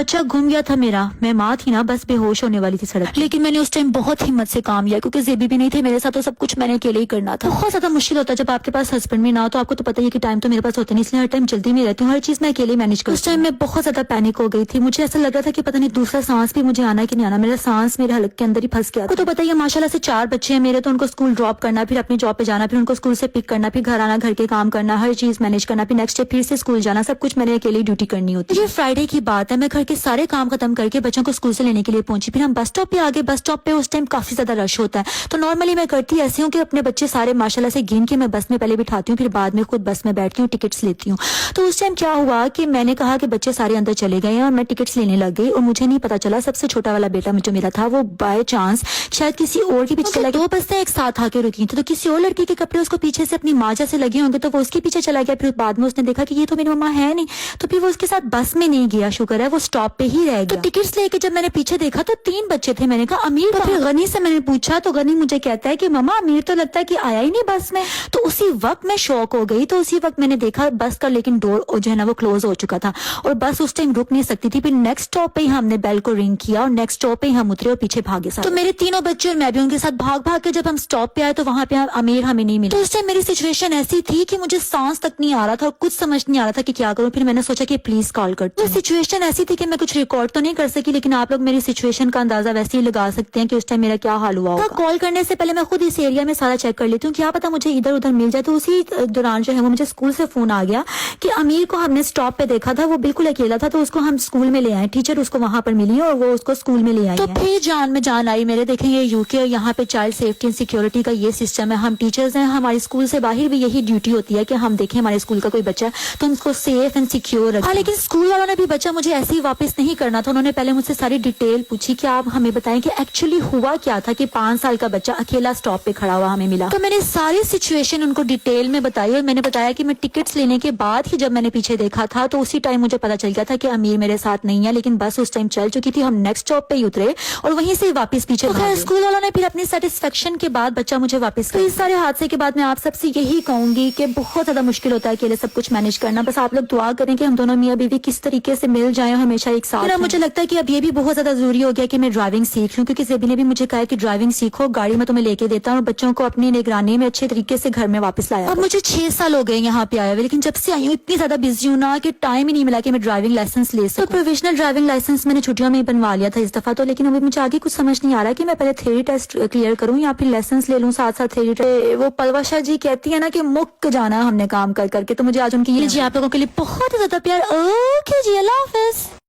बच्चा घूम गया था मेरा, मैं माँ थी ना, बस बेहोश होने वाली थी सड़क, लेकिन मैंने उस टाइम बहुत हिम्मत से काम लिया क्योंकि जेबी भी नहीं थे मेरे साथ, तो सब कुछ मैंने अकेले ही करना था। बहुत ज्यादा मुश्किल होता है जब आपके पास हस्बैंड भी ना हो, तो आपको तो पता ही है कि टाइम तो मेरे पास होता नहीं, इसलिए हर टाइम जल्दी में रहती हूँ, हर चीज मैं अकेले मैनेज करती हूँ। उस टाइम मैं बहुत ज्यादा पैनिक हो गई थी, मुझे ऐसा लग रहा था कि पता नहीं दूसरा सांस भी मुझे आना कि नहीं आना, मेरा सांस मेरे हलक के अंदर ही फंस गया। तो पता ही है माशाल्लाह से 4 बच्चे हैं मेरे, तो उनको स्कूल ड्रॉप करना, फिर अपनी जॉब पे जाना, फिर उनको स्कूल से पिक करना, फिर घर आना, घर के काम करना, हर चीज मैनेज करना, फिर नेक्स्ट डे फिर से स्कूल जाना, सब कुछ मैंने अकेले ड्यूटी करनी होती है। ये फ्राइडे की बात है, मैं घर के सारे काम खत्म करके बच्चों को स्कूल से लेने के लिए पहुंची, फिर हम बस स्टॉप पे आ गए। बस स्टॉप पे उस टाइम काफी ज्यादा रश होता है, तो नॉर्मली मैं करती ऐसे हूँ कि अपने बच्चे सारे माशाल्लाह से गिन के मैं बस में पहले बिठाती हूँ, फिर बाद में खुद बस में बैठती हूँ, टिकट्स लेती हूँ। तो उस टाइम क्या हुआ कि मैंने कहा कि बच्चे सारे अंदर चले गए और मैं टिकट्स लेने लग गई, और मुझे नहीं पता चला सबसे छोटा वाला बेटा जो मेरा था वो बाय चांस शायद किसी और के पीछे चला गया। 2 बसें एक साथ आके रुकी थी, तो किसी और लड़की के कपड़े उसको पीछे से अपनी माँ जैसे लगे होंगे, तो वो उसके पीछे चला गया। फिर बाद में उसने देखा कि ये तो मेरी मम्मा है नहीं, तो फिर वो उसके साथ बस में नहीं गया, शुक्र है वो स्टॉप पे ही रह गया। तो टिकट्स लेके जब मैंने पीछे देखा तो 3 बच्चे थे, मैंने कहा अमीर, तो फिर गनी से मैंने पूछा, तो गनी मुझे कहता है कि मम्मा अमीर तो लगता है कि आया ही नहीं बस में। तो उसी वक्त मैं शॉक हो गई, तो उसी वक्त मैंने देखा बस का लेकिन डोर जो है ना वो क्लोज हो चुका था, और बस उस टाइम रुक नहीं सकती थी। फिर नेक्स्ट स्टॉप पे ही हमने बेल को रिंग किया और नेक्स्ट स्टॉप पे ही हम उतरे और पीछे भागे सारे। तो मेरे 3 बच्चे और मैं भी उनके साथ भाग भाग के जब हम स्टॉप पे आए तो वहां पे अमीर हमें नहीं मिला। तो उस टाइम मेरी सिचुएशन ऐसी थी कि मुझे सांस तक नहीं आ रहा था और कुछ समझ नहीं आ रहा था कि क्या करूं। फिर मैंने सोचा कि प्लीज कॉल करती हूं। सिचुएशन ऐसी थी कि मैं कुछ रिकॉर्ड तो नहीं कर सकी, लेकिन आप लोग मेरी सिचुएशन का अंदाजा वैसे ही लगा सकते हैं कि उस टाइम मेरा क्या हाल हुआ होगा। कॉल करने से पहले मैं खुद इस एरिया में सारा चेक कर लेती हूँ, क्या पता मुझे इधर उधर मिल जाए। तो उसी दौरान जो है वो मुझे स्कूल से फोन आ गया कि अमीर को हमने स्टॉप पे देखा था, वो बिल्कुल अकेला था, तो उसको हम स्कूल में ले आए, टीचर उसको वहां पर मिली और वो उसको स्कूल में ले आई। तो फिर जान में जान आई मेरे। देखेंगे यूके और यहाँ पे चाइल्ड सेफ्टी एंड सिक्योरिटी का ये सिस्टम है, हम टीचर्स हैं, हमारे स्कूल से बाहर भी यही ड्यूटी होती है कि हम देखें हमारे स्कूल का कोई बच्चा है तो उसको सेफ एंड सिक्योर रखें। हाँ, लेकिन स्कूल वालों ने भी बच्चा मुझे ऐसे ही वापस नहीं करना था, उन्होंने पहले मुझसे सारी डिटेल पूछी कि आप हमें बताएं कि एक्चुअली हुआ क्या था कि 5 साल का बच्चा अकेला स्टॉप पे खड़ा हुआ हमें मिला। तो मैंने सारी सिचुएशन उनको डिटेल में बताई और मैंने बताया कि मैं टिकट्स लेने के बाद ही जब मैंने पीछे देखा था तो उसी टाइम मुझे पता चल गया था कि अमीर मेरे साथ नहीं है, लेकिन बस उस टाइम चल चुकी थी, हम नेक्स्ट स्टॉप पे ही उतरे और वहीं से वापस पीछे। तो स्कूल वालों ने फिर अपनी सेटिस्फेक्शन के बाद बच्चा मुझे वापस। तो इस सारे हादसे के बाद मैं आप सबसे यही कहूंगी कि बहुत ज्यादा मुश्किल होता है अकेले सब कुछ मैनेज करना। बस आप लोग दुआ करें कि हम दोनों मियां बीवी किस तरीके से मिल जाएं हमेशा एक साथ। मुझे लगता है कि अब ये भी बहुत ज्यादा जरूरी हो गया कि मैं ड्राइविंग सीख लूं, क्योंकि जेबी ने भी मुझे कहा कि ड्राइविंग सीखो, गाड़ी में तुम्हें लेके देता हूँ और बच्चों को अपनी निगरानी में अच्छे तरीके से घर में वापस लाया। अब मुझे 6 साल हो गए यहाँ पे आए हुए, लेकिन जब से आई हूँ इतनी ज्यादा बिजी हूँ ना कि टाइम ही नहीं मिला कि मैं ड्राइविंग लाइसेंस ले सकूं। तो प्रोविजनल ड्राइविंग लाइसेंस मैंने छुट्टियों में ही बनवा लिया था इस दफा तो, लेकिन अभी मुझे आगे कुछ समझ नहीं आ रहा कि मैं पहले थ्योरी टेस्ट क्लियर करूँ या फिर लाइसेंस ले लूँ साथ साथ थ्योरी। वो पलवाशा जी कहती है ना कि मुक्क जाना हमने काम कर करके, तो मुझे आज उनकी ये जी आप लोगों के लिए बहुत ज्यादा प्यार। ओके जी, अल्लाह हाफिज।